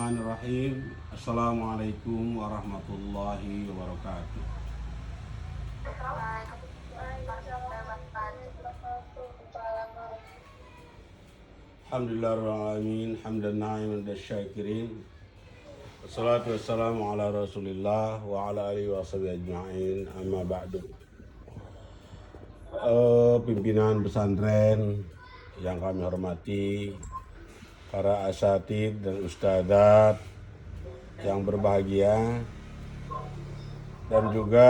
Bismillahirrahmanirrahim. Assalamualaikum warahmatullahi wabarakatuh. Alhamdulillahirrahmanirrahim. Hamdan na'iman dan syakirin. Wassalatu wassalamu ala rasulillah wa ala alihi wa sahbihi ajma'in. Amma ba'du. Pimpinan pesantren yang kami hormati, para asatid dan ustadzat yang berbahagia, dan juga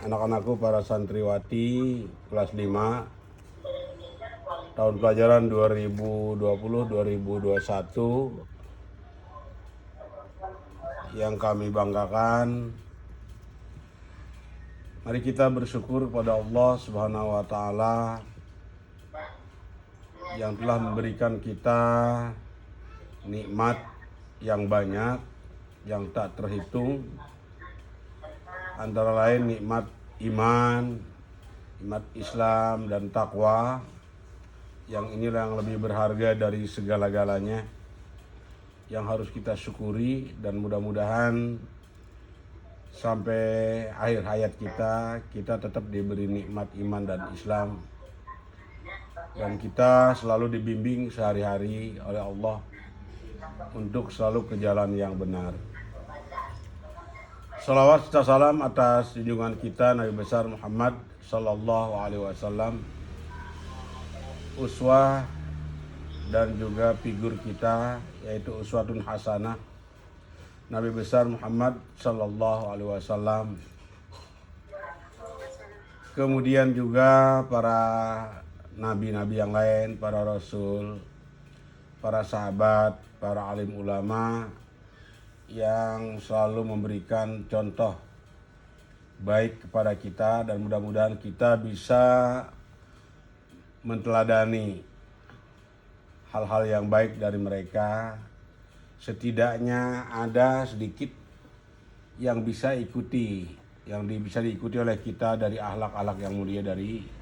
anak-anakku para santriwati kelas 5 tahun pelajaran 2020-2021 yang kami banggakan. Mari kita bersyukur kepada Allah Subhanahu wa taala yang telah memberikan kita nikmat yang banyak, yang tak terhitung. Antara lain nikmat iman, nikmat Islam dan takwa. Yang inilah yang lebih berharga dari segala-galanya, yang harus kita syukuri, dan mudah-mudahan sampai akhir hayat kita tetap diberi nikmat iman dan Islam, dan kita selalu dibimbing sehari-hari oleh Allah untuk selalu ke jalan yang benar. Salawat serta salam atas junjungan kita Nabi besar Muhammad sallallahu alaihi wasallam, uswah dan juga figur kita, yaitu uswatun hasanah Nabi besar Muhammad sallallahu alaihi wasallam. Kemudian juga para nabi-nabi yang lain, para rasul, para sahabat, para alim ulama yang selalu memberikan contoh baik kepada kita, dan mudah-mudahan kita bisa menteladani hal-hal yang baik dari mereka. Setidaknya ada sedikit yang bisa bisa diikuti oleh kita dari akhlak-akhlak yang mulia dari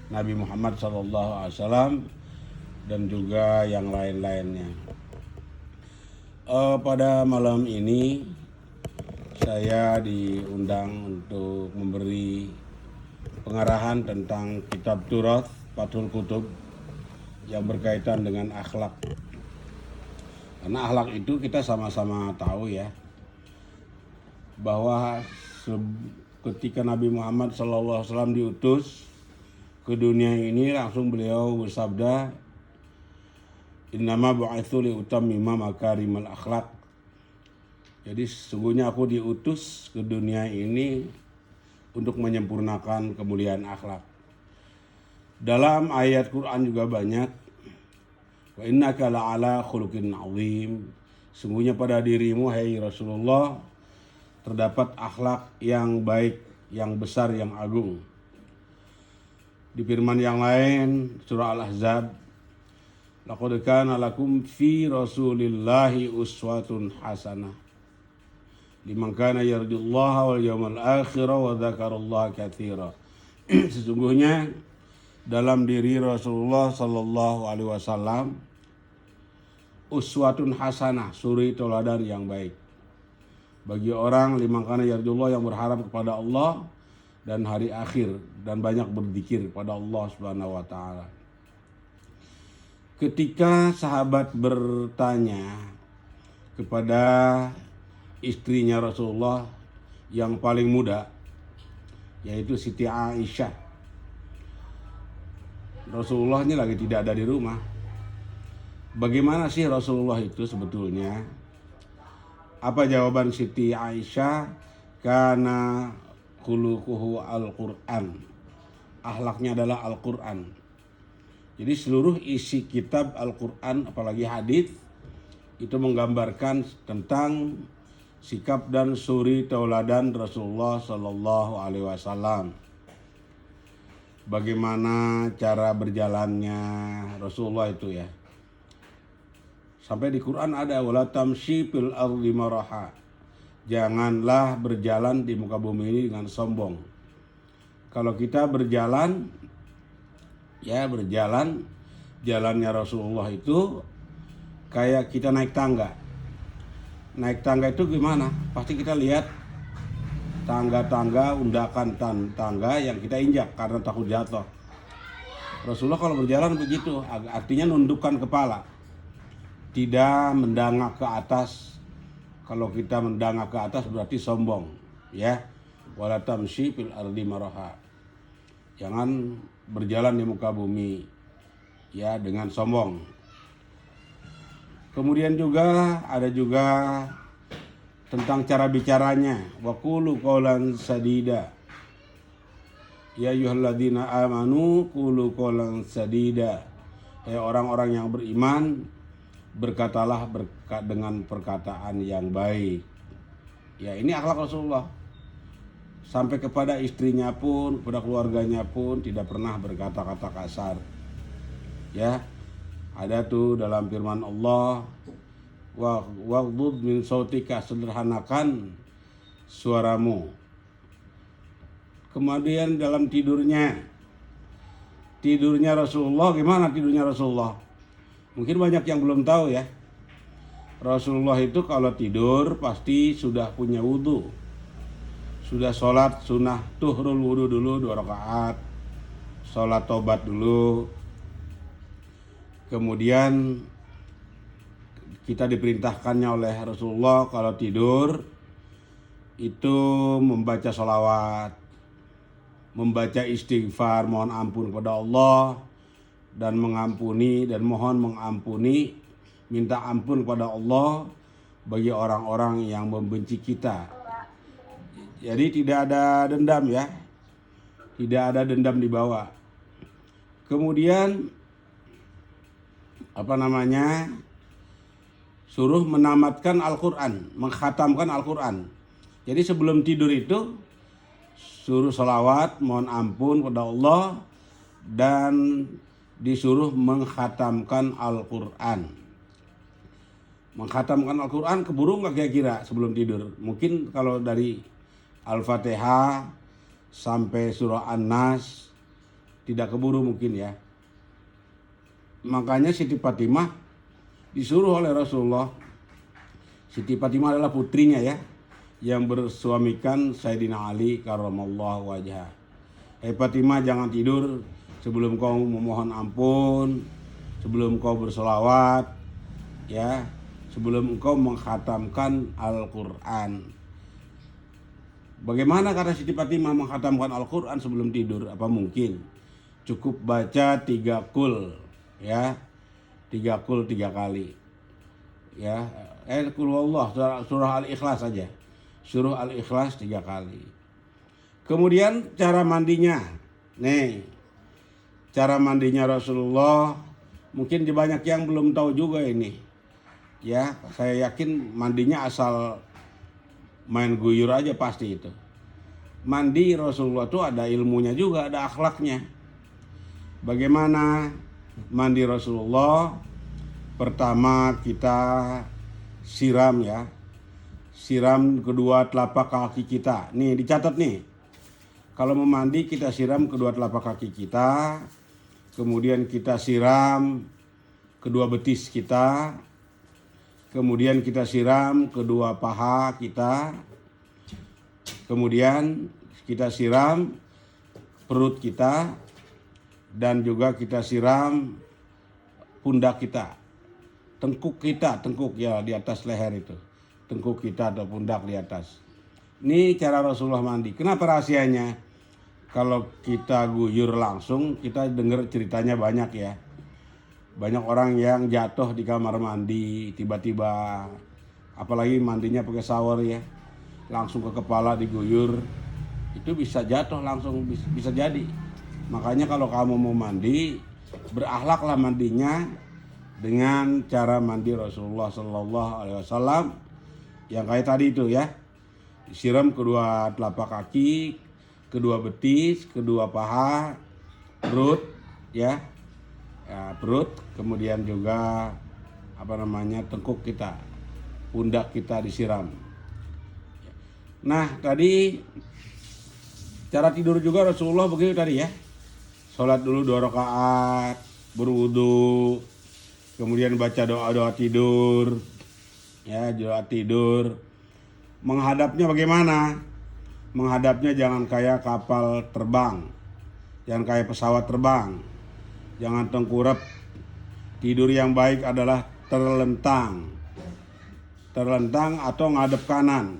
Nabi Muhammad SAW dan juga yang lain-lainnya. Pada malam ini saya diundang untuk memberi pengarahan tentang kitab Turath Fathul Qutub yang berkaitan dengan akhlak. Karena akhlak itu kita sama-sama tahu ya, bahwa ketika Nabi Muhammad SAW diutus ke dunia ini, langsung beliau bersabda, innama bu'itsu li utammima makarimal akhlak. Jadi sesungguhnya aku diutus ke dunia ini untuk menyempurnakan kemuliaan akhlak. Dalam ayat Quran juga banyak, wa innaka la'ala khuluqin 'azim. Sungguhnya pada dirimu, hai Rasulullah, terdapat akhlak yang baik, yang besar, yang agung. Di firman yang lain, surah Al-Ahzab, laqad kana lakum fi Rasulillahi uswatun hasanah liman kana yarjullaha wal yawmal akhir wa dzakarallaha katsira. Sesungguhnya dalam diri Rasulullah sallallahu alaihi wasallam uswatun hasanah, suri teladan yang baik bagi orang liman kana yarjullah, yang berharap kepada Allah dan hari akhir, dan banyak berzikir kepada Allah Subhanahu wa taala. Ketika sahabat bertanya kepada istrinya Rasulullah yang paling muda, yaitu Siti Aisyah, Rasulullah ini lagi tidak ada di rumah. Bagaimana sih Rasulullah itu sebetulnya? Apa jawaban Siti Aisyah? Kana khuluquhu al-Qur'an. Akhlaknya adalah Al-Qur'an. Jadi seluruh isi kitab Al-Qur'an, apalagi hadis, itu menggambarkan tentang sikap dan suri tauladan Rasulullah sallallahu alaihi wasallam. Bagaimana cara berjalannya Rasulullah itu ya. Sampai di Quran ada wala tamshi fil ardi maraha. Janganlah berjalan di muka bumi ini dengan sombong. Kalau kita berjalan jalannya Rasulullah itu kayak kita naik tangga. naik tangga itu gimana? Pasti kita lihat tangga-tangga, undakan tangga yang kita injak karena takut jatuh. Rasulullah kalau berjalan begitu, artinya nundukkan kepala, tidak mendangak ke atas. Kalau kita mendangak ke atas berarti sombong, ya. Wala tamshi fil ardi maraha. Jangan berjalan di muka bumi ya dengan sombong. Kemudian juga ada tentang cara bicaranya. Wa qulu qawlan sadida. Ya ayyuhalladzina amanu qulu qawlan sadida. Ya orang-orang yang beriman, berkatalah dengan perkataan yang baik. Ya, ini akhlak Rasulullah. Sampai kepada istrinya pun, kepada keluarganya pun tidak pernah berkata-kata kasar. Ya. Ada tuh dalam firman Allah, waghdud min sautika, sederhanakan suaramu. Kemudian dalam tidurnya Rasulullah, gimana tidurnya Rasulullah? Mungkin banyak yang belum tahu ya. Rasulullah itu kalau tidur pasti sudah punya wudu. Sudah sholat sunnah tuhrul wudu dulu 2 rakaat. Sholat tobat dulu. Kemudian kita diperintahkannya oleh Rasulullah kalau tidur itu membaca sholawat, membaca istighfar, mohon ampun kepada Allah, dan mengampuni dan mohon mengampuni, minta ampun kepada Allah bagi orang-orang yang membenci kita. Jadi tidak ada dendam ya, tidak ada dendam dibawa. Kemudian suruh menamatkan Al-Quran, mengkhatamkan Al-Quran. Jadi sebelum tidur itu suruh sholawat, mohon ampun kepada Allah, dan disuruh mengkhatamkan Al-Quran. Mengkhatamkan Al-Quran keburu nggak kira-kira sebelum tidur? Mungkin kalau dari Al-Fatihah sampai surah An-Nas tidak keburu mungkin ya. Makanya Siti Fatimah disuruh oleh Rasulullah. Siti Fatimah adalah putrinya ya, yang bersuamikan Sayyidina Ali karramallahu wajhah. Fatimah, jangan tidur sebelum kau memohon ampun, sebelum kau bersolawat, ya, sebelum engkau mengkhatamkan Al-Quran. Bagaimana kata Siti Fatimah mengkhatamkan Al-Quran sebelum tidur? Apa mungkin? Cukup baca 3 kul, ya, 3 kul 3 kali, ya. Kul Allah, surah Al-Ikhlas saja, surah Al-Ikhlas 3 kali. Kemudian cara mandinya, nih, cara mandinya Rasulullah, mungkin banyak yang belum tahu juga ini, ya. Saya yakin mandinya asal main guyur aja pasti itu. Mandi Rasulullah itu ada ilmunya juga, ada akhlaknya. Bagaimana mandi Rasulullah? Pertama kita siram ya. Siram kedua telapak kaki kita. Nih dicatat nih. Kalau mau mandi kita siram kedua telapak kaki kita. Kemudian kita siram kedua betis kita. Kemudian kita siram kedua paha kita. Kemudian kita siram perut kita. Dan juga kita siram pundak kita. Tengkuk kita, tengkuk ya di atas leher itu. Tengkuk kita atau pundak di atas. Ini cara Rasulullah mandi. Kenapa rahasianya? Kalau kita guyur langsung, kita dengar ceritanya banyak ya. Banyak orang yang jatuh di kamar mandi tiba-tiba, apalagi mandinya pakai shower ya, langsung ke kepala diguyur, itu bisa jatuh langsung, bisa jadi. Makanya kalau kamu mau mandi, berakhlaklah mandinya dengan cara mandi Rasulullah Sallallahu Alaihi Wasallam yang kayak tadi itu ya, siram kedua telapak kaki, kedua betis, kedua paha, perut ya. Ya, perut, kemudian juga tengkuk kita, pundak kita disiram. Nah tadi cara tidur juga Rasulullah begitu tadi ya. Sholat dulu 2 rakaat, berwudu, kemudian baca doa-doa tidur, ya saat tidur. Menghadapnya bagaimana? Menghadapnya jangan kayak kapal terbang, jangan kayak pesawat terbang, jangan tengkurap. Tidur yang baik adalah terlentang atau ngadep kanan.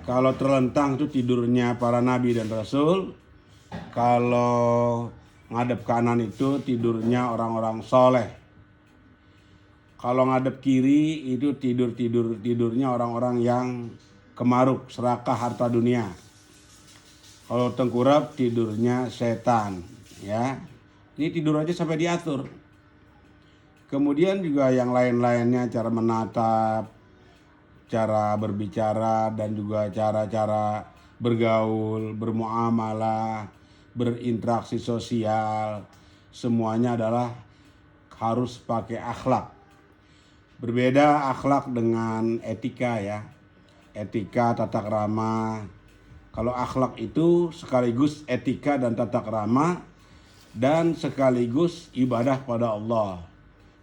Kalau terlentang itu tidurnya para nabi dan rasul. Kalau ngadep kanan itu tidurnya orang-orang soleh. Kalau ngadep kiri itu tidurnya orang-orang yang kemaruk, serakah harta dunia. Kalau tengkurap tidurnya setan, ya. Ini tidur aja sampai diatur. Kemudian juga yang lain-lainnya, cara menatap, cara berbicara, dan juga cara-cara bergaul, bermuamalah, berinteraksi sosial, semuanya adalah harus pakai akhlak. Berbeda akhlak dengan etika, ya. Etika, tata krama. Kalau akhlak itu sekaligus etika dan tata krama dan sekaligus ibadah pada Allah.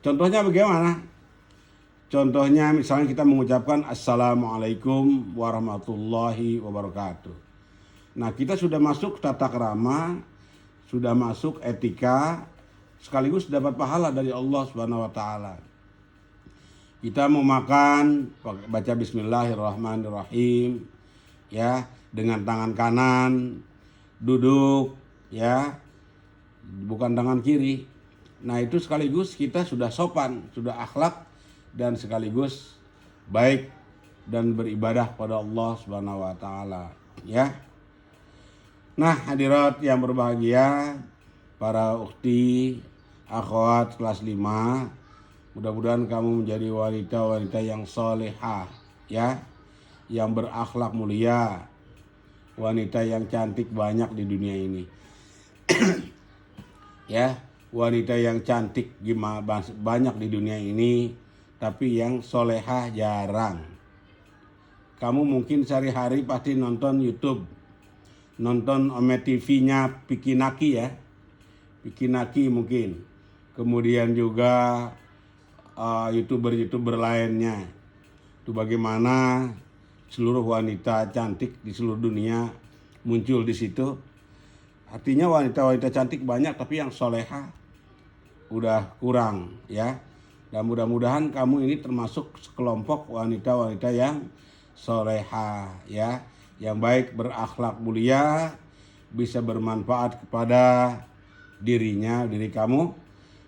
Contohnya bagaimana? Contohnya misalnya kita mengucapkan Assalamualaikum warahmatullahi wabarakatuh. Nah, kita sudah masuk tata krama, sudah masuk etika, sekaligus dapat pahala dari Allah Subhanahu wa taala. Kita mau makan, baca bismillahirrahmanirrahim, ya, dengan tangan kanan, duduk, ya, bukan tangan kiri. Nah, itu sekaligus kita sudah sopan, sudah akhlak, dan sekaligus baik dan beribadah pada Allah Subhanahu wa taala, ya. Nah, hadirat yang berbahagia, para ukhti, akhwat kelas 5, mudah-mudahan kamu menjadi wanita-wanita yang solehah, ya, yang berakhlak mulia, wanita yang cantik banyak di dunia ini. Ya, wanita yang cantik banyak di dunia ini, tapi yang solehah jarang. Kamu mungkin sehari-hari pasti nonton YouTube, nonton Ome TV-nya Pikinaki, ya, Pikinaki mungkin. Kemudian juga YouTuber lainnya. Itu bagaimana seluruh wanita cantik di seluruh dunia muncul di situ. Artinya wanita-wanita cantik banyak, tapi yang soleha udah kurang, ya. Dan mudah-mudahan kamu ini termasuk sekelompok wanita-wanita yang soleha, ya, yang baik, berakhlak mulia, bisa bermanfaat kepada diri kamu,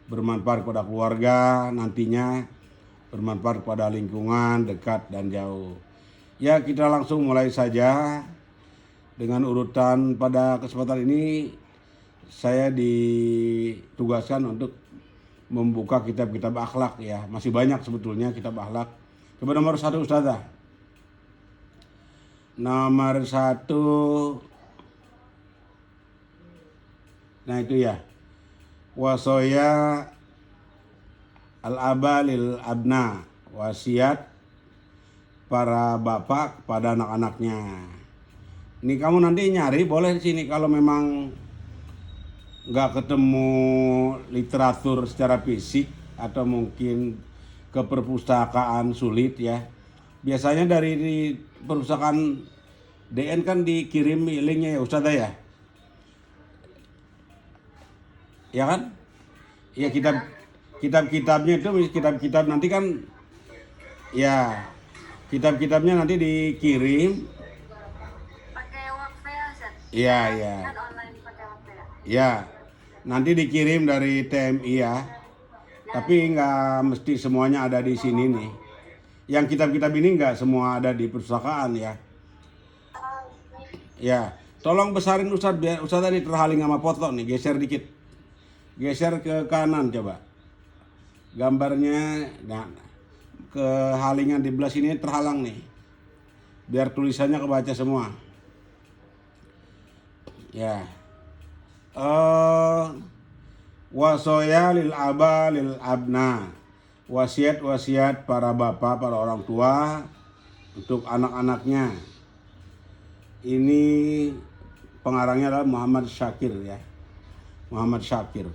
bermanfaat kepada keluarga, nantinya bermanfaat kepada lingkungan dekat dan jauh. Ya, kita langsung mulai saja dengan urutan. Pada kesempatan ini saya ditugaskan untuk membuka kitab-kitab akhlak, ya. Masih banyak sebetulnya kitab akhlak. Coba nomor 1, Ustazah. Nomor 1. Nah, itu ya. Wasoya al-aba lil abna, wasiat para bapak kepada anak-anaknya. Ini kamu nanti nyari boleh di sini kalau memang nggak ketemu literatur secara fisik atau mungkin ke perpustakaan sulit, ya. Biasanya dari perpustakaan DN kan dikirim linknya, ya Ustazah, ya. Ya kan? Ya, kitab-kitabnya itu kitab-kitab nanti kan, ya, kitab-kitabnya nanti dikirim. Pakai Wakfea, Ustaz? Iya, iya. Kan online pakai Wakfea. Ya, nanti dikirim dari TMI, ya. Tapi nggak mesti semuanya ada di sini nih. Yang kitab-kitab ini nggak semua ada di perpustakaan, ya. Ya, tolong besarin Ustaz, biar Ustaz tadi terhaling sama foto nih, geser dikit. Geser ke kanan coba. Gambarnya, nah, kehalingan di belah sini terhalang nih. Biar tulisannya kebaca semua. Ya. Wasoya lil aba lil abna. Wasiat-wasiat para bapak, para orang tua untuk anak-anaknya. Ini pengarangnya adalah Muhammad Syakir, ya. Muhammad Syakir.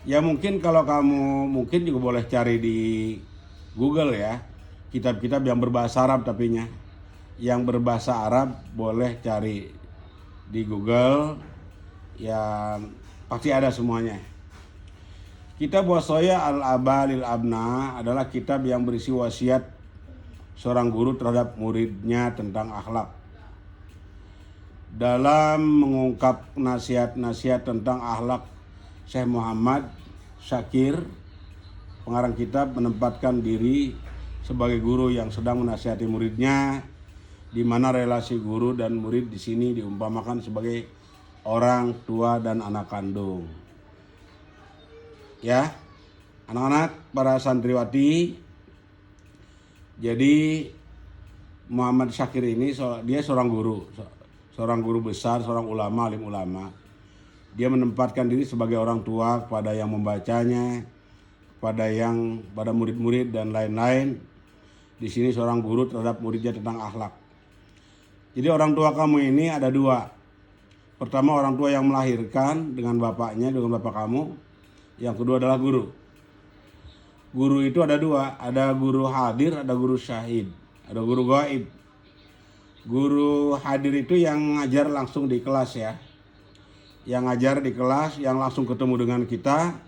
Ya, mungkin kalau kamu mungkin juga boleh cari di Google, ya. kitab-kitab yang berbahasa Arab tapinya. Yang berbahasa Arab boleh cari di Google, ya pasti ada semuanya. Kitab Wasaya al-Aba lil Abna adalah kitab yang berisi wasiat seorang guru terhadap muridnya tentang akhlak. Dalam mengungkap nasihat-nasihat tentang akhlak, Syekh Muhammad Syakir, pengarang kitab, menempatkan diri sebagai guru yang sedang menasihati muridnya, di mana relasi guru dan murid di sini diumpamakan sebagai orang tua dan anak kandung. Ya, anak-anak, para santriwati. Jadi Muhammad Syakir ini dia seorang guru besar, seorang ulama, alim ulama. Dia menempatkan diri sebagai orang tua kepada yang membacanya, pada murid-murid dan lain-lain. Di sini seorang guru terhadap muridnya tentang akhlak. Jadi orang tua kamu ini ada dua. Pertama, orang tua yang melahirkan dengan bapaknya, dengan bapak kamu. Yang kedua adalah guru. Guru itu ada dua, ada guru hadir, ada guru syahid, ada guru gaib. Guru hadir itu yang ngajar langsung di kelas ya. Yang ngajar di kelas, yang langsung ketemu dengan kita.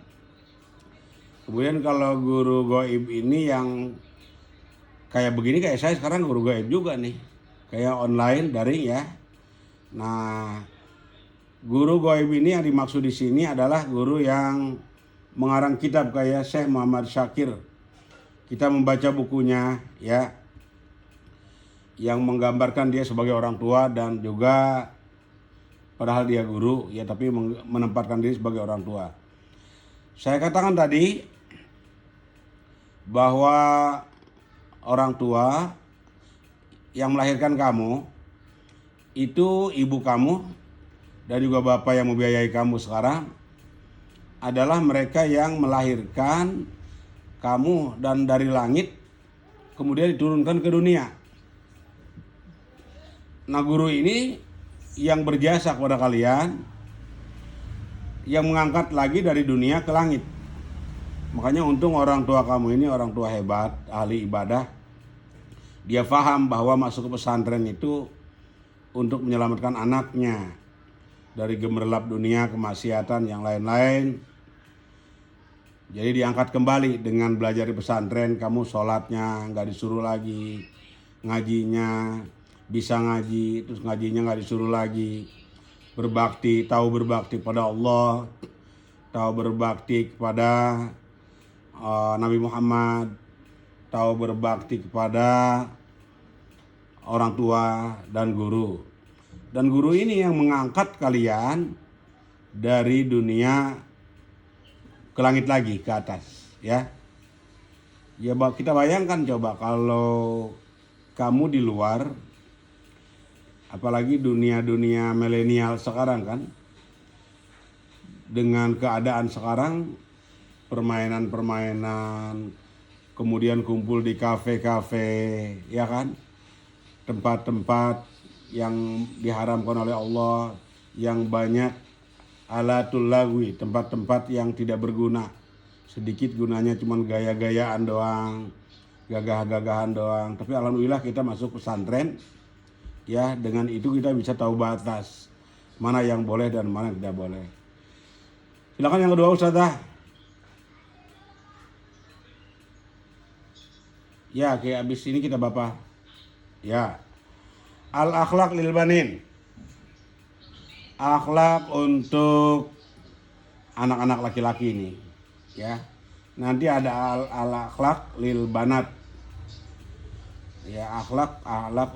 Kemudian kalau guru gaib ini yang kayak begini, kayak saya sekarang guru gaib juga nih. Kayak online, daring ya. Nah, guru gaib ini yang dimaksud di sini adalah guru yang mengarang kitab kayak Syekh Muhammad Syakir. Kita membaca bukunya ya, yang menggambarkan dia sebagai orang tua dan juga padahal dia guru ya, tapi menempatkan diri sebagai orang tua. Saya katakan tadi bahwa orang tua yang melahirkan kamu itu ibu kamu dan juga bapak yang membiayai kamu sekarang adalah mereka yang melahirkan kamu dan dari langit kemudian diturunkan ke dunia. Nah, guru ini yang berjasa kepada kalian, yang mengangkat lagi dari dunia ke langit. Makanya untung orang tua kamu ini orang tua hebat, ahli ibadah. Dia paham bahwa masuk ke pesantren itu untuk menyelamatkan anaknya dari gemerlap dunia, kemaksiatan yang lain-lain. Jadi diangkat kembali dengan belajar di pesantren. Kamu sholatnya nggak disuruh lagi, ngajinya bisa ngaji, terus ngajinya nggak disuruh lagi. Berbakti, tahu berbakti pada Allah, tahu berbakti kepada Nabi Muhammad, tahu berbakti kepada orang tua dan guru. Dan guru ini yang mengangkat kalian dari dunia ke langit lagi, ke atas ya. Ya kita bayangkan coba kalau kamu di luar, apalagi dunia milenial sekarang kan, dengan keadaan sekarang, permainan, kemudian kumpul di kafe-kafe ya kan, tempat-tempat yang diharamkan oleh Allah, yang banyak alatul lagwi, tempat-tempat yang tidak berguna. Sedikit gunanya cuman gaya-gayaan doang, gagah-gagahan doang. Tapi alhamdulillah kita masuk pesantren ya, dengan itu kita bisa tahu batas mana yang boleh dan mana yang tidak boleh. Silakan yang kedua Ustazah. Ya, kayak abis ini kita Bapak. Ya. Al-akhlaq lil banin. Akhlak untuk anak-anak laki-laki ini ya. Nanti ada al-akhlaq lil banat ya, akhlak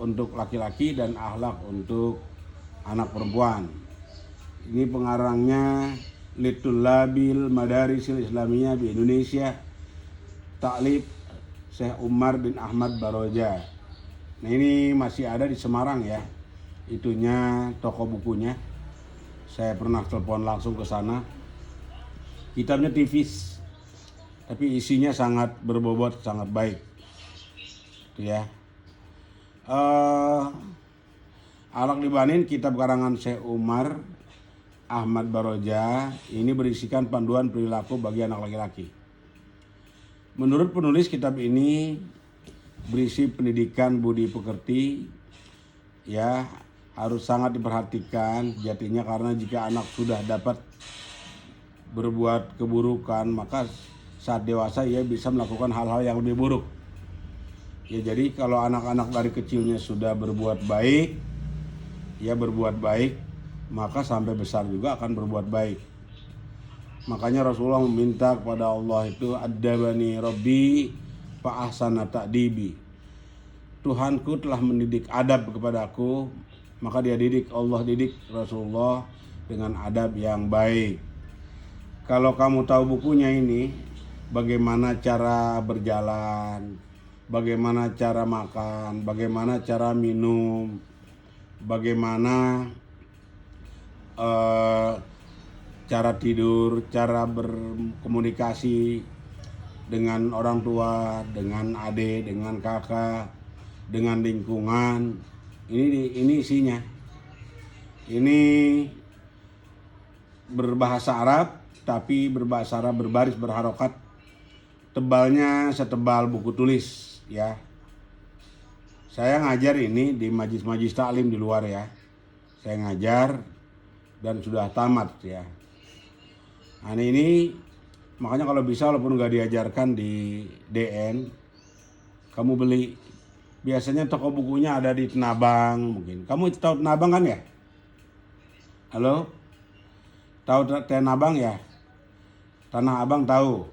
untuk laki-laki dan akhlak untuk anak perempuan. Ini pengarangnya Litulabil Madarisil Islamiyah di Indonesia, taklif Syekh Umar bin Ahmad Baroja. Nah, ini masih ada di Semarang ya, itunya toko bukunya. Saya pernah telepon langsung ke sana. Kitabnya tipis, tapi isinya sangat berbobot, sangat baik. Itu ya. Akhlaq Libanin, kitab karangan Syekh Umar Ahmad Baroja, ini berisikan panduan perilaku bagi anak laki-laki. Menurut penulis kitab ini, berisi pendidikan budi pekerti, ya harus sangat diperhatikan jatinya, karena jika anak sudah dapat berbuat keburukan maka saat dewasa ia bisa melakukan hal-hal yang lebih buruk. Ya jadi kalau anak-anak dari kecilnya sudah berbuat baik, ya berbuat baik, maka sampai besar juga akan berbuat baik. Makanya Rasulullah meminta kepada Allah itu, Adabani Rabbi fa ahsana ta'dibi. Tuhanku telah mendidik adab kepadaku, maka dia didik, Allah didik Rasulullah dengan adab yang baik. Kalau kamu tahu bukunya ini, bagaimana cara berjalan, bagaimana cara makan, bagaimana cara minum, bagaimana cara tidur, cara berkomunikasi dengan orang tua, dengan adik, dengan kakak, dengan lingkungan. Ini isinya. Ini berbahasa Arab, tapi berbahasa Arab berbaris berharokat. Tebalnya setebal buku tulis, ya. Saya ngajar ini di majlis-majlis taklim di luar, ya. Saya ngajar dan sudah tamat, ya. Nah ini makanya kalau bisa walaupun nggak diajarkan di DN, kamu beli. Biasanya toko bukunya ada di Tenabang mungkin. Kamu tahu Tenabang kan ya? Halo? Tahu Tenabang ya? Tanah Abang tahu?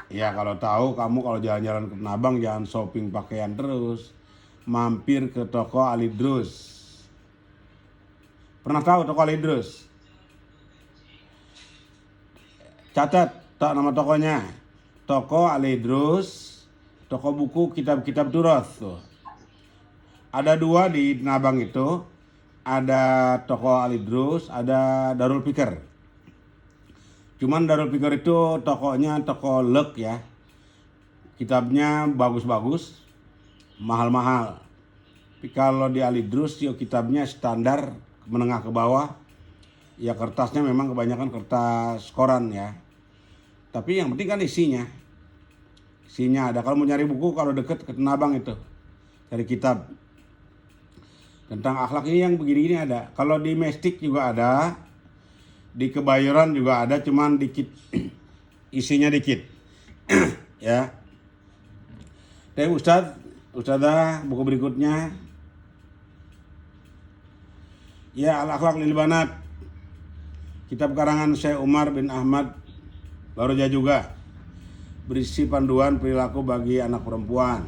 Ya kalau tahu, kamu kalau jalan-jalan ke Tenabang jangan shopping pakaian terus. Mampir ke toko Alidrus. Pernah tahu toko Alidrus? Catat tak nama tokonya. Toko Alidrus. Toko buku kitab-kitab Turath tuh. Ada dua di Tenabang itu. Ada toko Alidrus, ada Darul Fikr. Cuman Darul Fikr itu tokonya toko lek, ya. Kitabnya bagus-bagus, mahal-mahal. Tapi kalau di Alidrus ya kitabnya standar menengah ke bawah. Ya kertasnya memang kebanyakan kertas koran, ya. Tapi yang penting kan isinya. Isinya ada. Kalau mau nyari buku, kalau deket ke Tenabang itu, cari kitab tentang akhlak ini yang begini-gini ada. Kalau di Mestik juga ada, di Kebayoran juga ada, cuman dikit isinya dikit. Ya. Tapi Ustadzah, buku berikutnya. Ya, Al-Akhlaq lil Banat. Kitab karangan Syekh Umar bin Ahmad Baroja juga. Berisi panduan perilaku bagi anak perempuan.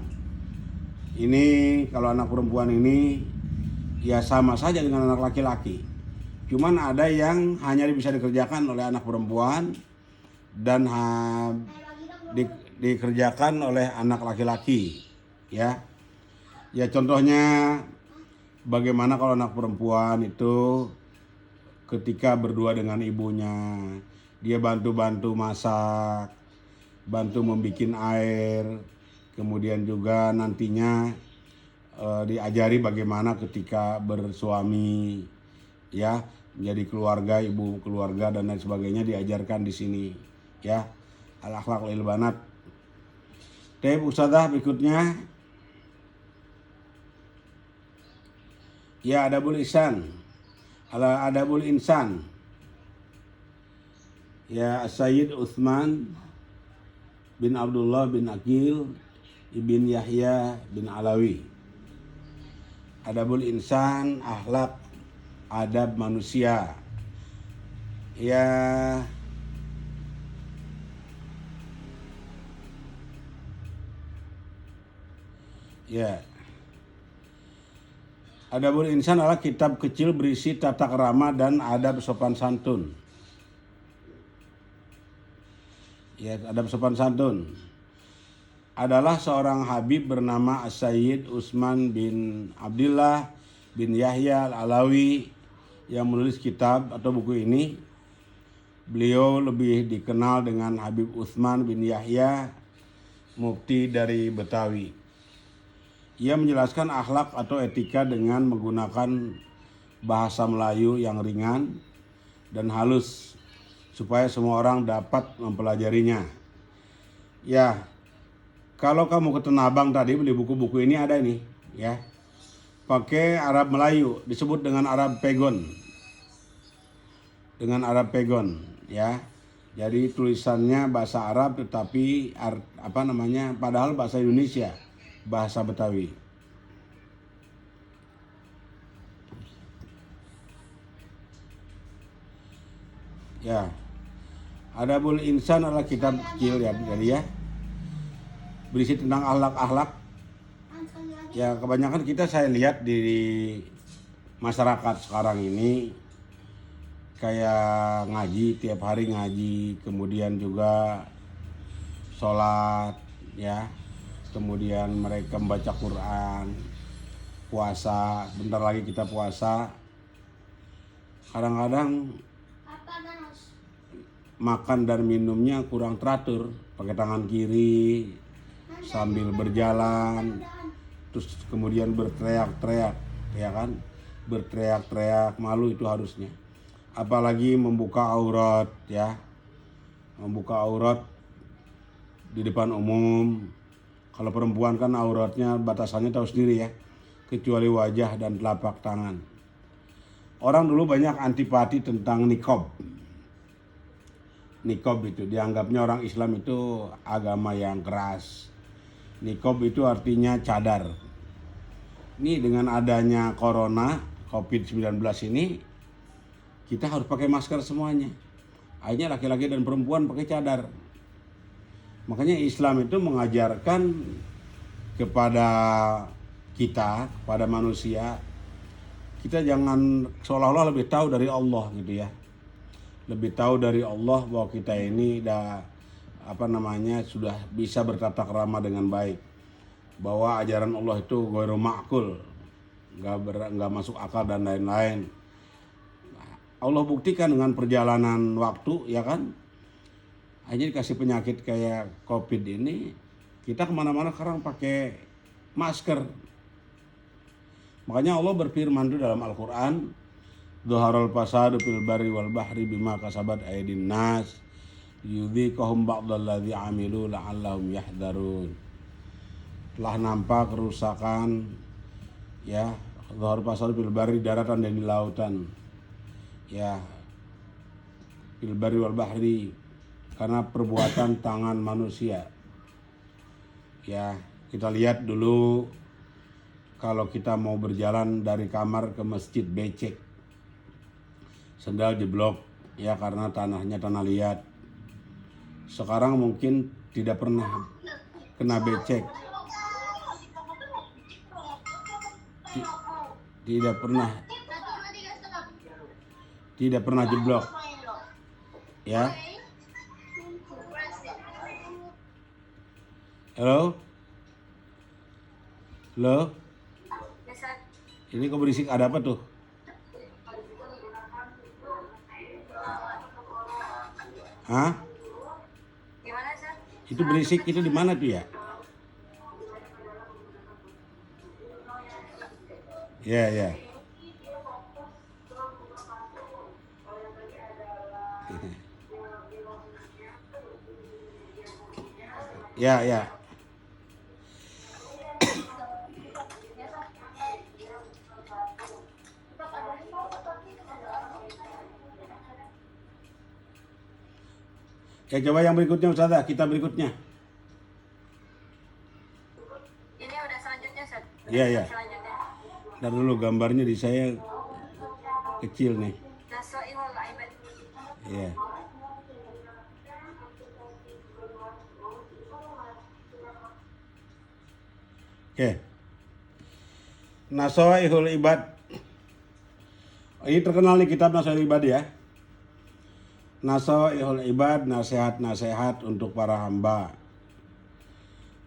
Ini kalau anak perempuan ini ya sama saja dengan anak laki-laki. Cuman ada yang hanya bisa dikerjakan oleh anak perempuan dan dikerjakan oleh anak laki-laki, ya. Ya contohnya bagaimana kalau anak perempuan itu ketika berdua dengan ibunya, dia bantu-bantu masak, bantu membikin air, kemudian juga nantinya diajari bagaimana ketika bersuami, ya, menjadi keluarga, ibu keluarga dan lain sebagainya diajarkan di sini, ya. Al-Akhlaq lil Banat. Taib Ustadzah berikutnya. Ya, Adabul Ihsan. Adabul Insan. Ya, Sayyid Utsman bin Abdullah bin Aqil ibn Yahya bin Alawi. Adabul Insan, akhlak adab manusia. Ya, ya. Adabul Insan adalah kitab kecil berisi tata krama dan adab sopan santun. Ya, adab sopan santun adalah seorang habib bernama Sayyid Utsman bin Abdullah bin Yahya Al-Alawi yang menulis kitab atau buku ini. Beliau lebih dikenal dengan Habib Utsman bin Yahya, mufti dari Betawi. Ia menjelaskan akhlak atau etika dengan menggunakan bahasa Melayu yang ringan dan halus supaya semua orang dapat mempelajarinya. Ya, Kalau kamu ke Tanah Abang tadi beli buku-buku ini ada ini, ya. Pakai Arab Melayu, disebut dengan Arab Pegon. Dengan Arab Pegon, ya. Jadi tulisannya bahasa Arab tetapi padahal bahasa Indonesia, bahasa Betawi. Ya. Adabul Insan adalah kitab kecil ya, jadi ya. Berisi tentang akhlak-akhlak. Ya, kebanyakan saya lihat di masyarakat sekarang ini kayak ngaji, tiap hari ngaji, kemudian juga sholat, ya, kemudian mereka membaca Quran, puasa, bentar lagi kita puasa. Kadang-kadang makan dan minumnya kurang teratur, pakai tangan kiri sambil berjalan, terus kemudian berteriak-teriak, ya kan, berteriak-teriak, malu itu harusnya. Apalagi membuka aurat, ya, membuka aurat di depan umum. Kalau perempuan kan auratnya batasannya tahu sendiri ya, kecuali wajah dan telapak tangan. Orang dulu banyak antipati tentang niqab. Niqab itu dianggapnya orang Islam itu agama yang keras. Niqab itu artinya cadar. Ini dengan adanya corona COVID-19 ini, kita harus pakai masker semuanya. Akhirnya laki-laki dan perempuan pakai cadar. Makanya Islam itu mengajarkan kepada kita, kepada manusia, kita jangan seolah-olah lebih tahu dari Allah gitu ya. Lebih tahu dari Allah bahwa kita ini sudah bisa bertata krama dengan baik. Bahwa ajaran Allah itu ghairu ma'qul, enggak masuk akal dan lain-lain. Allah buktikan dengan perjalanan waktu, ya kan. Hanya dikasih penyakit kayak COVID ini, kita kemana-mana sekarang pakai masker. Makanya Allah berfirman itu dalam Al-Quran, Dhaharal fasadu fil barri wal bahri bima kasabat aydin nas yudhiqahum ba'dalladzi amilu la'allahum yahdharun. Telah nampak kerusakan, ya, dhaharal fasadu fil barri, daratan dan di lautan, ya, fil barri wal bahri, karena perbuatan tangan manusia. Ya, kita lihat dulu kalau kita mau berjalan dari kamar ke masjid becek, sendal jeblok, ya, karena tanahnya tanah liat. Sekarang mungkin tidak pernah kena becek, tidak pernah jeblok, ya. Halo? Ini kok berisik, ada apa tuh? Hah? Gimana, Sir? Itu berisik itu di mana tuh ya? Ya. Ya. Ya, coba yang berikutnya Ustazah, kita berikutnya. Ini udah selanjutnya, Sir. Iya. Selanjutnya. Ntar dulu gambarnya di saya kecil nih. Nasoihul Ibad. Iya. Oke. Nasoihul Ibad. Ini terkenal nih kitab Nasoihul Ibad ya. Nasoihul Ibad, nasihat-nasihat untuk para hamba.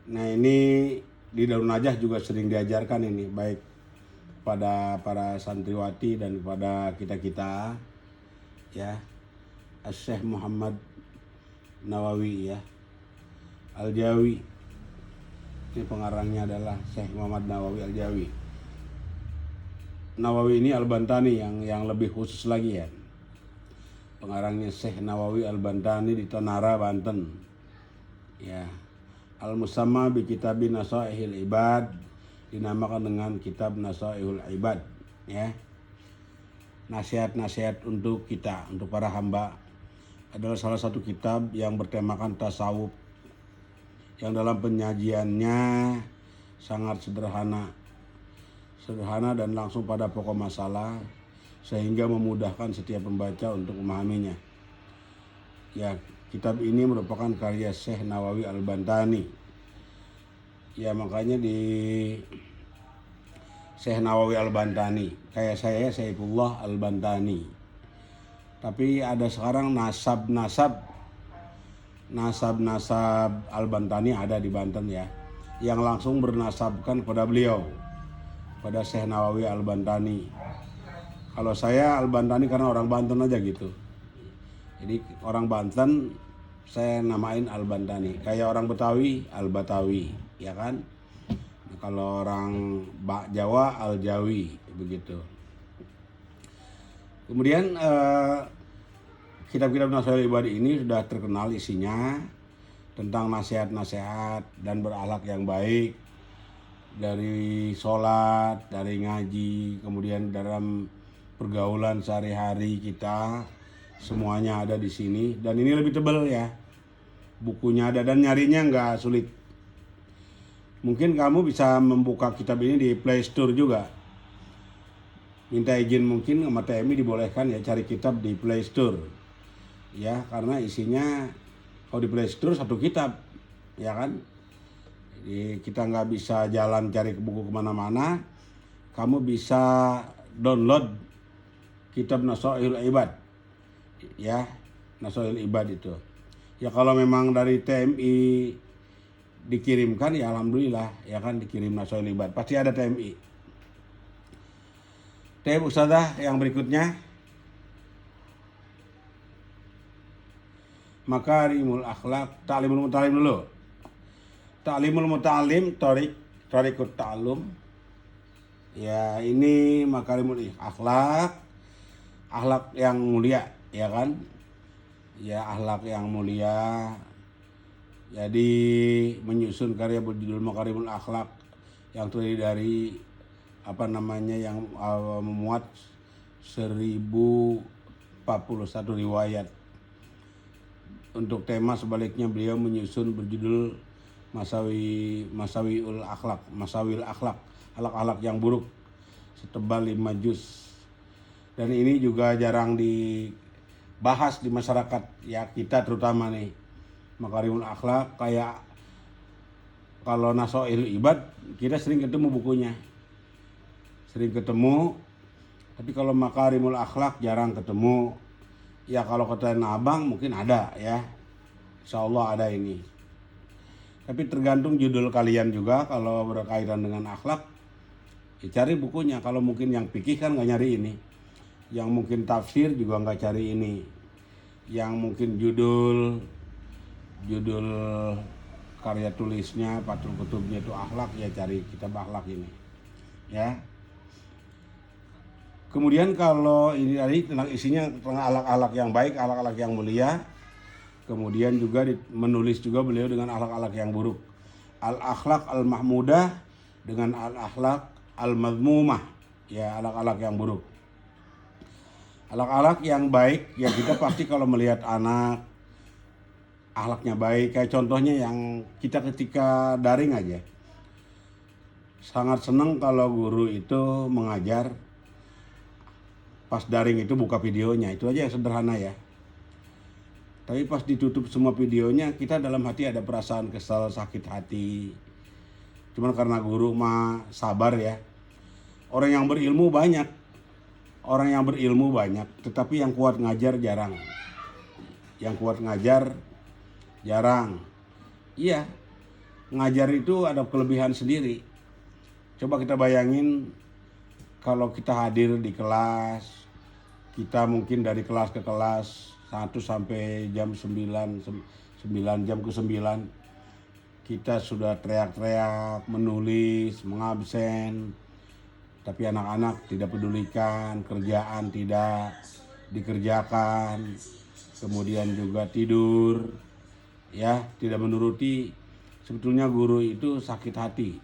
Nah, ini di Darun Najah juga sering diajarkan ini, baik pada para santriwati dan kepada kita-kita, ya. Syekh Muhammad Nawawi, ya, Al-Jawi. Ini pengarangnya adalah Syekh Muhammad Nawawi Al-Jawi. Nawawi ini Al-Bantani yang lebih khusus lagi, ya. Pengarangnya Syekh Nawawi Al-Bantani di Tanara, Banten. Ya. al-musamma bi kitab Nasaihil Ibad, dinamakan dengan kitab Nasaihul Ibad, ya. Nasihat-nasihat untuk kita, untuk para hamba, adalah salah satu kitab yang bertemakan tasawuf, yang dalam penyajiannya sangat sederhana dan langsung pada pokok masalah, sehingga memudahkan setiap pembaca untuk memahaminya. Ya, kitab ini merupakan karya Syekh Nawawi Al-Bantani. Ya, makanya di Syekh Nawawi Al-Bantani, kayak saya Saifullah Al-Bantani. Tapi ada sekarang nasab Al-Bantani ada di Banten, ya, yang langsung bernasabkan kepada beliau, pada Syekh Nawawi Al-Bantani. Kalau saya Al-Bantani karena orang Banten aja gitu. Jadi orang Banten saya namain Al-Bantani. Kayak orang Betawi Al-Batawi, ya kan? Kalau orang Jawa Al-Jawi, begitu. Kemudian kitab-kitab Nasaihul Ibad ini sudah terkenal isinya tentang nasihat-nasihat dan berakhlak yang baik, dari sholat, dari ngaji, kemudian dalam pergaulan sehari-hari kita, semuanya ada di sini. Dan ini lebih tebal, ya, bukunya ada dan nyarinya nggak sulit. Mungkin kamu bisa membuka kitab ini di Play Store juga. Minta izin mungkin sama TMI dibolehkan, ya, cari kitab di Play Store, ya, karena isinya kalau di Play Store satu kitab, ya kan. Jadi kita nggak bisa jalan cari buku kemana-mana. Kamu bisa download kitab Nasaihul Ibad, ya, Nasaihul Ibad itu. Ya, kalau memang dari TMI dikirimkan, ya alhamdulillah, ya kan, dikirim Nasaihul Ibad, pasti ada TMI. Ustadzah, yang berikutnya Makarimul Akhlak, Ta'limul Muta'alim dulu. Ta'limul Muta'alim, Thariqut Ta'allum. Ya, ini Makarimul Akhlak, akhlak yang mulia, ya kan? Ya, akhlak yang mulia. Jadi menyusun karya berjudul Makarimul Akhlak yang terdiri dari yang memuat 1041 riwayat. Untuk tema sebaliknya beliau menyusun berjudul Masawil Akhlak, akhlak yang buruk, setebal 5 juz. Dan ini juga jarang dibahas di masyarakat, ya, kita terutama nih. Makarimul Akhlak, kayak kalau Nasaihul Ibad kita sering ketemu bukunya, tapi kalau Makarimul Akhlak jarang ketemu. Ya, kalau ke Tanah Abang mungkin ada, ya, insya Allah ada ini. Tapi tergantung judul kalian juga. Kalau berkaitan dengan akhlak, ya cari bukunya. Kalau mungkin yang fikih kan nggak nyari ini, yang mungkin tafsir juga nggak cari ini, yang mungkin judul karya tulisnya, patul kutubnya itu akhlak, ya cari kitab akhlak ini, ya. Kemudian kalau ini tadi tentang isinya tentang akhlak-akhlak yang baik, akhlak-akhlak yang mulia. Kemudian juga menulis juga beliau dengan akhlak-akhlak yang buruk. Al-akhlak al-mahmudah dengan al-akhlak al-madmumah, ya, akhlak-akhlak yang buruk. Akhlak-akhlak yang baik, ya, kita pasti kalau melihat anak akhlaknya baik, kayak contohnya yang kita ketika daring aja, sangat senang kalau guru itu mengajar, pas daring itu buka videonya, itu aja yang sederhana, ya. Tapi pas ditutup semua videonya, kita dalam hati ada perasaan kesal, sakit hati. Cuman karena guru mah sabar, ya. Orang yang berilmu banyak, tetapi yang kuat ngajar jarang. Iya, ngajar itu ada kelebihan sendiri. Coba kita bayangin kalau kita hadir di kelas, kita mungkin dari kelas ke kelas 1 sampai jam 9 jam ke 9 kita sudah teriak-teriak, menulis, mengabsen, tapi anak-anak tidak pedulikan, kerjaan tidak dikerjakan, kemudian juga tidur, ya, tidak menuruti sebetulnya guru itu sakit hati,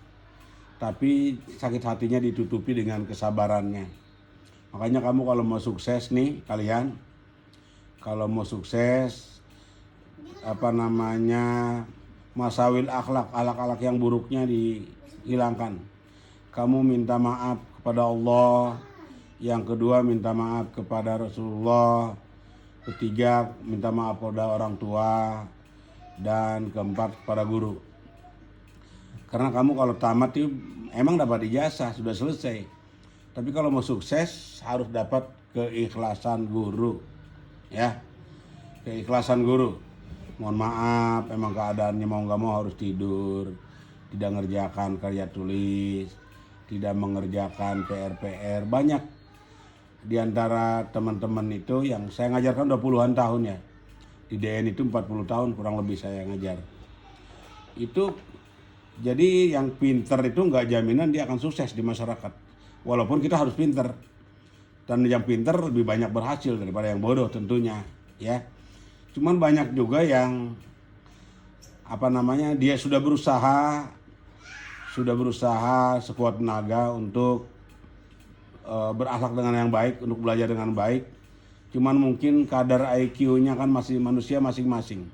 tapi sakit hatinya ditutupi dengan kesabarannya. Makanya kamu kalau mau sukses nih, kalian kalau mau sukses masawil akhlak yang buruknya dihilangkan. Kamu minta maaf kepada Allah, yang kedua minta maaf kepada Rasulullah, ketiga minta maaf kepada orang tua, dan keempat kepada guru. Karena kamu kalau tamat itu emang dapat ijazah, sudah selesai. Tapi kalau mau sukses harus dapat keikhlasan guru. Ya, keikhlasan guru. Mohon maaf, emang keadaannya mau gak mau harus tidur, tidak mengerjakan karya tulis, tidak mengerjakan PR-PR. Banyak di antara teman-teman itu yang saya ngajarkan udah puluhan tahun ya. Di DN itu 40 tahun kurang lebih saya ngajar. Itu jadi yang pinter itu nggak jaminan dia akan sukses di masyarakat. Walaupun kita harus pinter. Dan yang pinter lebih banyak berhasil daripada yang bodoh tentunya, ya. Cuman banyak juga yang dia sudah berusaha sekuat tenaga untuk berakhlak dengan yang baik, untuk belajar dengan baik. Cuman mungkin kadar IQ-nya kan masih manusia masing-masing.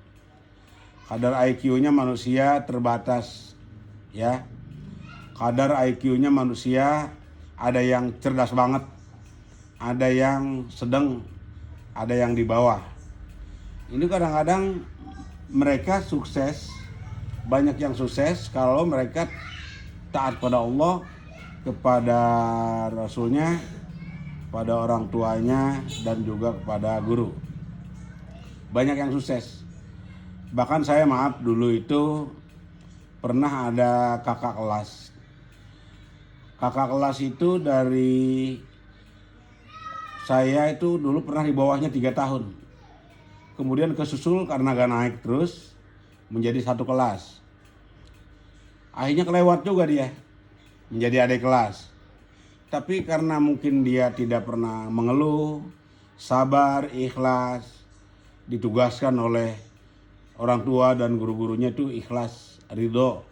Kadar IQ-nya manusia terbatas, ya. Kadar IQ-nya manusia ada yang cerdas banget, ada yang sedang, ada yang di bawah. Ini kadang-kadang mereka sukses, banyak yang sukses kalau mereka taat pada Allah, kepada Rasulnya, pada orang tuanya, dan juga kepada guru. Banyak yang sukses. Bahkan saya dulu itu pernah ada kakak kelas. Kakak kelas itu dari saya itu dulu pernah di bawahnya 3 tahun. Kemudian kesusul karena gak naik terus menjadi satu kelas. Akhirnya kelewat juga dia menjadi adik kelas. Tapi karena mungkin dia tidak pernah mengeluh, sabar, ikhlas, ditugaskan oleh orang tua dan guru-gurunya itu ikhlas, ridho.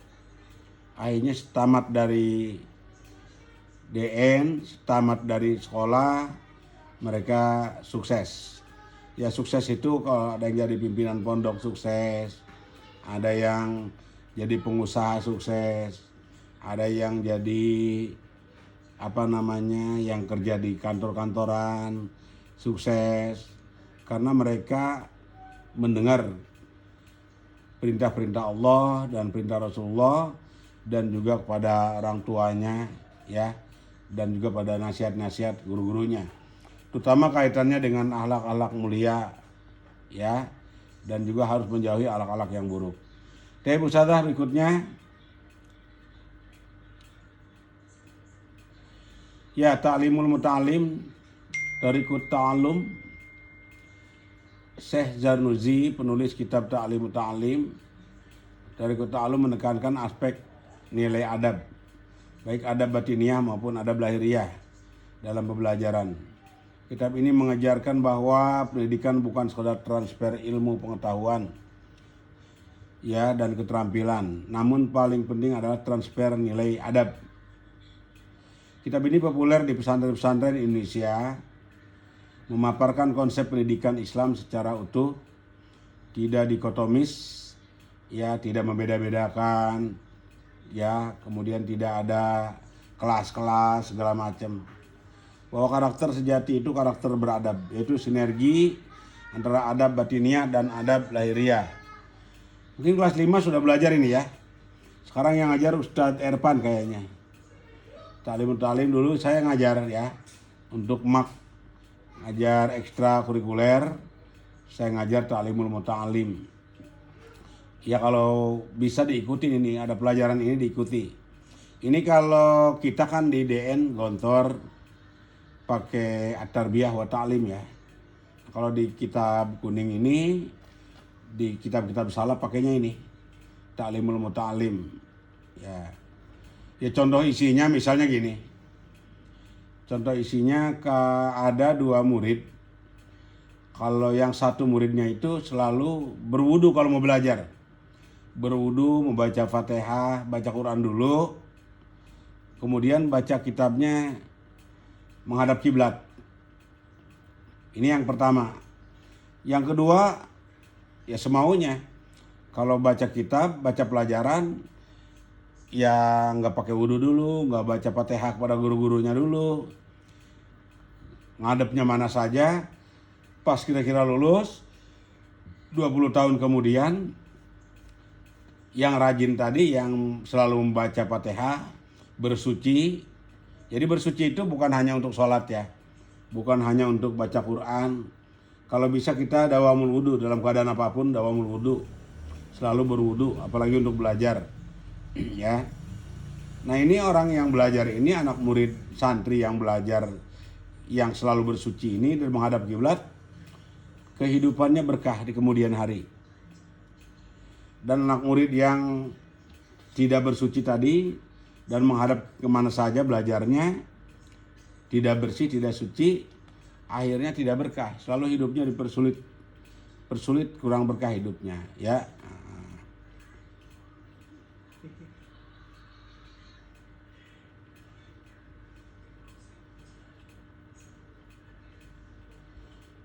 Akhirnya tamat dari DN, tamat dari sekolah, mereka sukses. Ya sukses itu kalau ada yang jadi pimpinan pondok sukses, ada yang jadi pengusaha sukses, ada yang jadi yang kerja di kantor-kantoran sukses, karena mereka mendengar perintah-perintah Allah dan perintah Rasulullah, dan juga kepada orang tuanya, ya, dan juga pada nasihat-nasihat guru-gurunya, terutama kaitannya dengan akhlak-akhlak mulia, ya, dan juga harus menjauhi akhlak-akhlak yang buruk. Oke, Ustadzah, berikutnya ya, ta'limul muta'alim, Thariqut Ta'allum. Syekh Zarnuzi, penulis kitab Ta'limul Muta'alim, Thariqut Ta'allum, menekankan aspek nilai adab, baik adab batiniah maupun adab lahiriah dalam pembelajaran. Kitab ini mengajarkan bahwa pendidikan bukan sekadar transfer ilmu pengetahuan, ya, dan keterampilan, namun paling penting adalah transfer nilai adab. Kitab ini populer di pesantren-pesantren Indonesia, memaparkan konsep pendidikan Islam secara utuh, tidak dikotomis, ya, tidak membeda-bedakan, ya, kemudian tidak ada kelas-kelas segala macam. Bahwa karakter sejati itu karakter beradab, yaitu sinergi antara adab batiniah dan adab lahiriah. Mungkin kelas 5 sudah belajar ini ya. Sekarang yang ngajar Ustadz Erpan kayaknya. Ta'limul Ta'lim dulu saya ngajar ya, untuk ngajar ekstra kurikuler, saya ngajar Ta'limul Muta'alim. Ya kalau bisa diikuti ini, ada pelajaran ini diikuti. Ini kalau kita kan di DN Gontor pakai At-Tarbiyah wa Ta'lim ya. Kalau di kitab kuning ini, di kitab-kitab salah pakainya ini Ta'limul Muta'alim. Ya contoh isinya misalnya gini. Contoh isinya ada 2 murid. Kalau yang satu muridnya itu selalu berwudu kalau mau belajar. berwudu, membaca Fatihah, baca Quran dulu, kemudian baca kitabnya menghadap kiblat. Ini yang pertama. Yang kedua, ya semaunya. Kalau baca kitab, baca pelajaran, ya nggak pakai wudu dulu, nggak baca Fatihah kepada guru-gurunya dulu. Ngadepnya mana saja, pas kira-kira lulus, 20 tahun kemudian, yang rajin tadi, yang selalu membaca Fatihah, bersuci. Jadi bersuci itu bukan hanya untuk sholat ya, bukan hanya untuk baca Quran. Kalau bisa kita dawamul wudu, dalam keadaan apapun dawamul wudu, selalu berwudu, apalagi untuk belajar. Ya. Nah ini orang yang belajar ini, anak murid santri yang belajar, yang selalu bersuci ini dan menghadap kiblat, kehidupannya berkah di kemudian hari. Dan anak murid yang tidak bersuci tadi dan menghadap kemana saja belajarnya, tidak bersih, tidak suci, akhirnya tidak berkah. Selalu hidupnya dipersulit, kurang berkah hidupnya. Ya.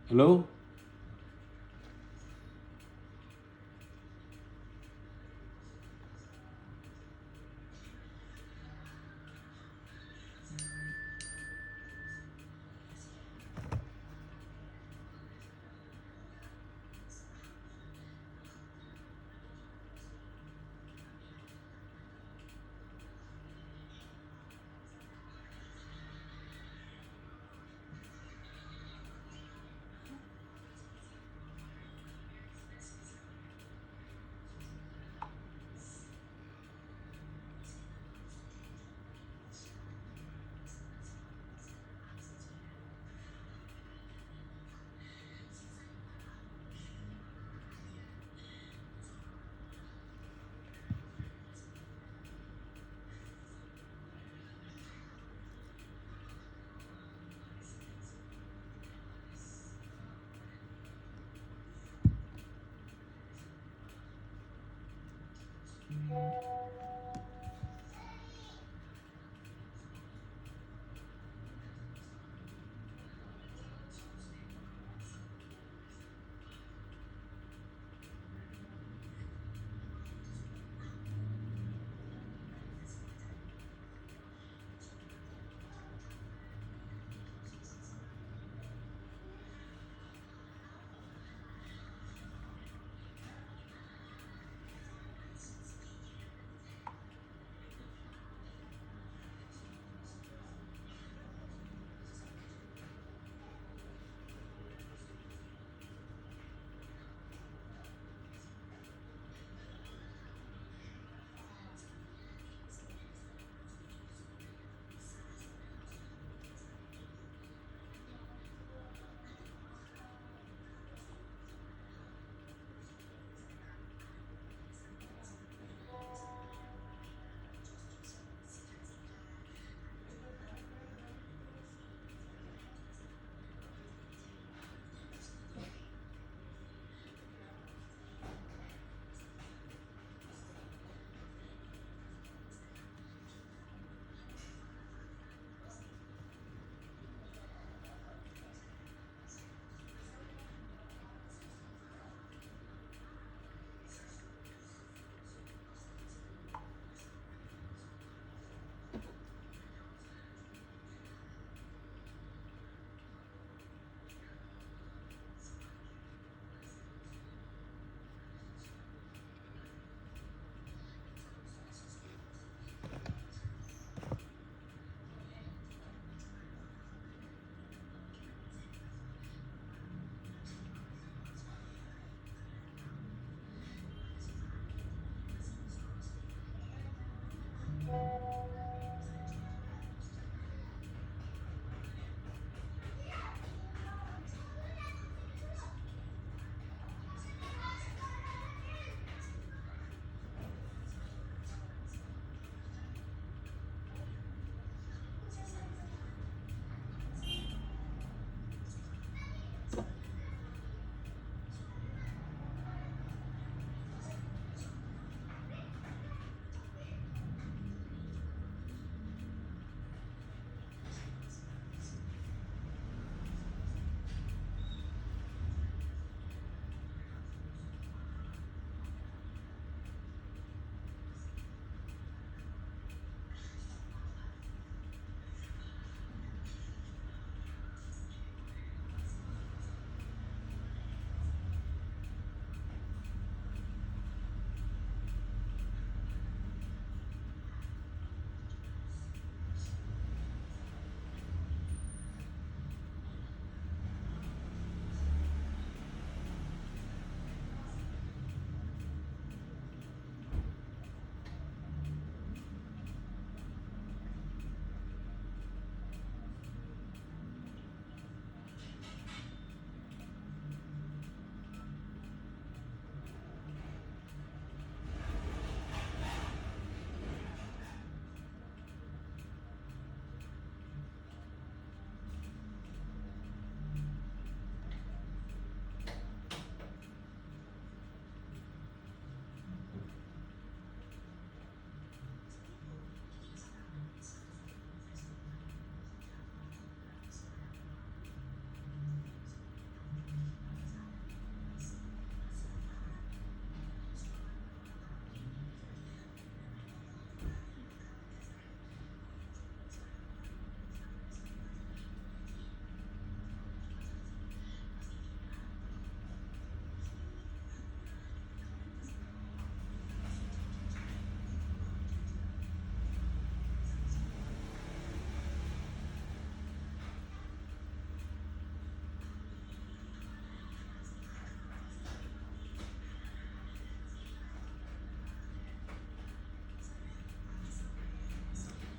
Halo?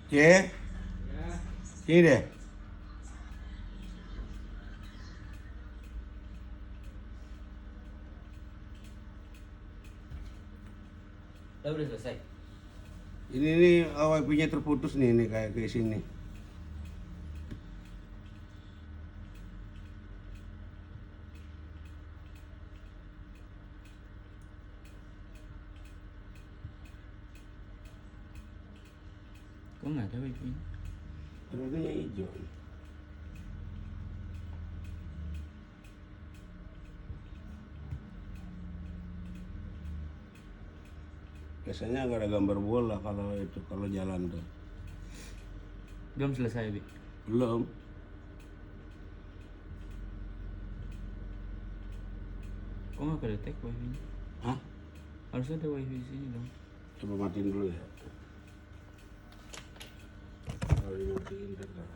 Oke. Ini deh. Udah selesai. Ini nih wifi-nya terputus nih kayak ke sini. Kok nggak ada wifi? Ternyata yang hijau. Biasanya agak ada gambar bola kalau jalan tuh. Belum selesai, Bi. Belum. Kok nggak kedetek wifi-nya? Hah? Harusnya ada wifi di sini dong. Coba matiin dulu ya. Kalau dimatiin ntar